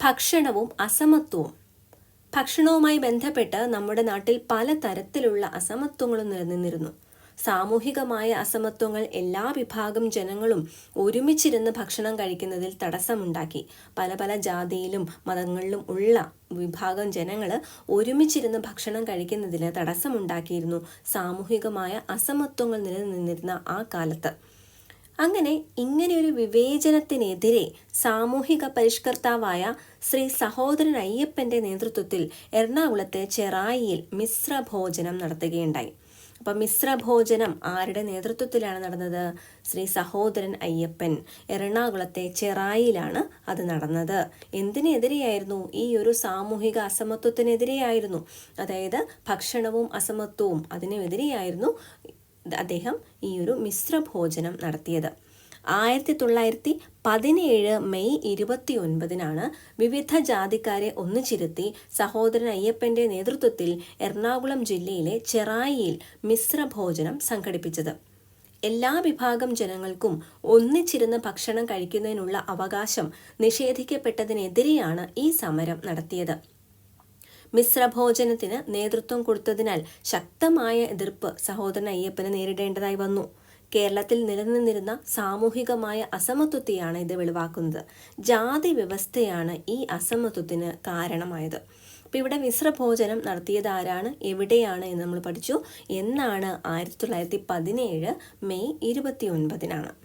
ഭക്ഷണവും അസമത്വവും. ഭക്ഷണവുമായി ബന്ധപ്പെട്ട് നമ്മുടെ നാട്ടിൽ പലതരത്തിലുള്ള അസമത്വങ്ങളും നിലനിന്നിരുന്നു. സാമൂഹികമായ അസമത്വങ്ങൾ എല്ലാ വിഭാഗം ജനങ്ങളും ഒരുമിച്ചിരുന്ന് ഭക്ഷണം കഴിക്കുന്നതിൽ തടസ്സമുണ്ടാക്കി. പല പല ജാതിയിലും മതങ്ങളിലും ഉള്ള വിഭാഗം ജനങ്ങൾ ഒരുമിച്ചിരുന്ന് ഭക്ഷണം കഴിക്കുന്നതിൽ തടസ്സമുണ്ടാക്കിയിരുന്നു സാമൂഹികമായ അസമത്വങ്ങൾ നിലനിന്നിരുന്ന ആ കാലത്ത്. അങ്ങനെ ഇങ്ങനെയൊരു വിവേചനത്തിനെതിരെ സാമൂഹിക പരിഷ്കർത്താവായ ശ്രീ സഹോദരൻ അയ്യപ്പന്റെ നേതൃത്വത്തിൽ എറണാകുളത്തെ ചെറായിയിൽ മിശ്രഭോജനം നടത്തുകയുണ്ടായി. അപ്പം മിശ്രഭോജനം ആരുടെ നേതൃത്വത്തിലാണ് നടന്നത്? ശ്രീ സഹോദരൻ അയ്യപ്പൻ. എറണാകുളത്തെ ചെറായിലാണ് അത് നടന്നത്. എന്തിനെതിരെയായിരുന്നു? ഈ ഒരു സാമൂഹിക അസമത്വത്തിനെതിരെയായിരുന്നു. അതായത് ഭക്ഷണവും അസമത്വവും അതിനെതിരെയായിരുന്നു അദ്ദേഹം ഈ ഒരു മിശ്രഭോജനം നടത്തിയത്. 1917 മെയ് 29 വിവിധ ജാതിക്കാരെ ഒന്നിച്ചിരുത്തി സഹോദരൻ അയ്യപ്പന്റെ നേതൃത്വത്തിൽ എറണാകുളം ജില്ലയിലെ ചെറായിയിൽ മിശ്രഭോജനം സംഘടിപ്പിച്ചത്. എല്ലാ വിഭാഗം ജനങ്ങൾക്കും ഒന്നിച്ചിരുന്ന് ഭക്ഷണം കഴിക്കുന്നതിനുള്ള അവകാശം നിഷേധിക്കപ്പെട്ടതിനെതിരെയാണ് ഈ സമരം നടത്തിയത്. മിശ്രഭോജനത്തിന് നേതൃത്വം കൊടുത്തതിനാൽ ശക്തമായ എതിർപ്പ് സഹോദരൻ അയ്യപ്പന് നേരിടേണ്ടതായി വന്നു. കേരളത്തിൽ നിലനിന്നിരുന്ന സാമൂഹികമായ അസമത്വത്തെയാണ് ഇത് വെളിവാക്കുന്നത്. ജാതി വ്യവസ്ഥയാണ് ഈ അസമത്വത്തിന് കാരണമായത്. അപ്പം ഇവിടെ മിശ്രഭോജനം നടത്തിയത് ആരാണ്, എവിടെയാണ് എന്ന് നമ്മൾ പഠിച്ചു. എന്നാണ്? 1917 മെയ് 29.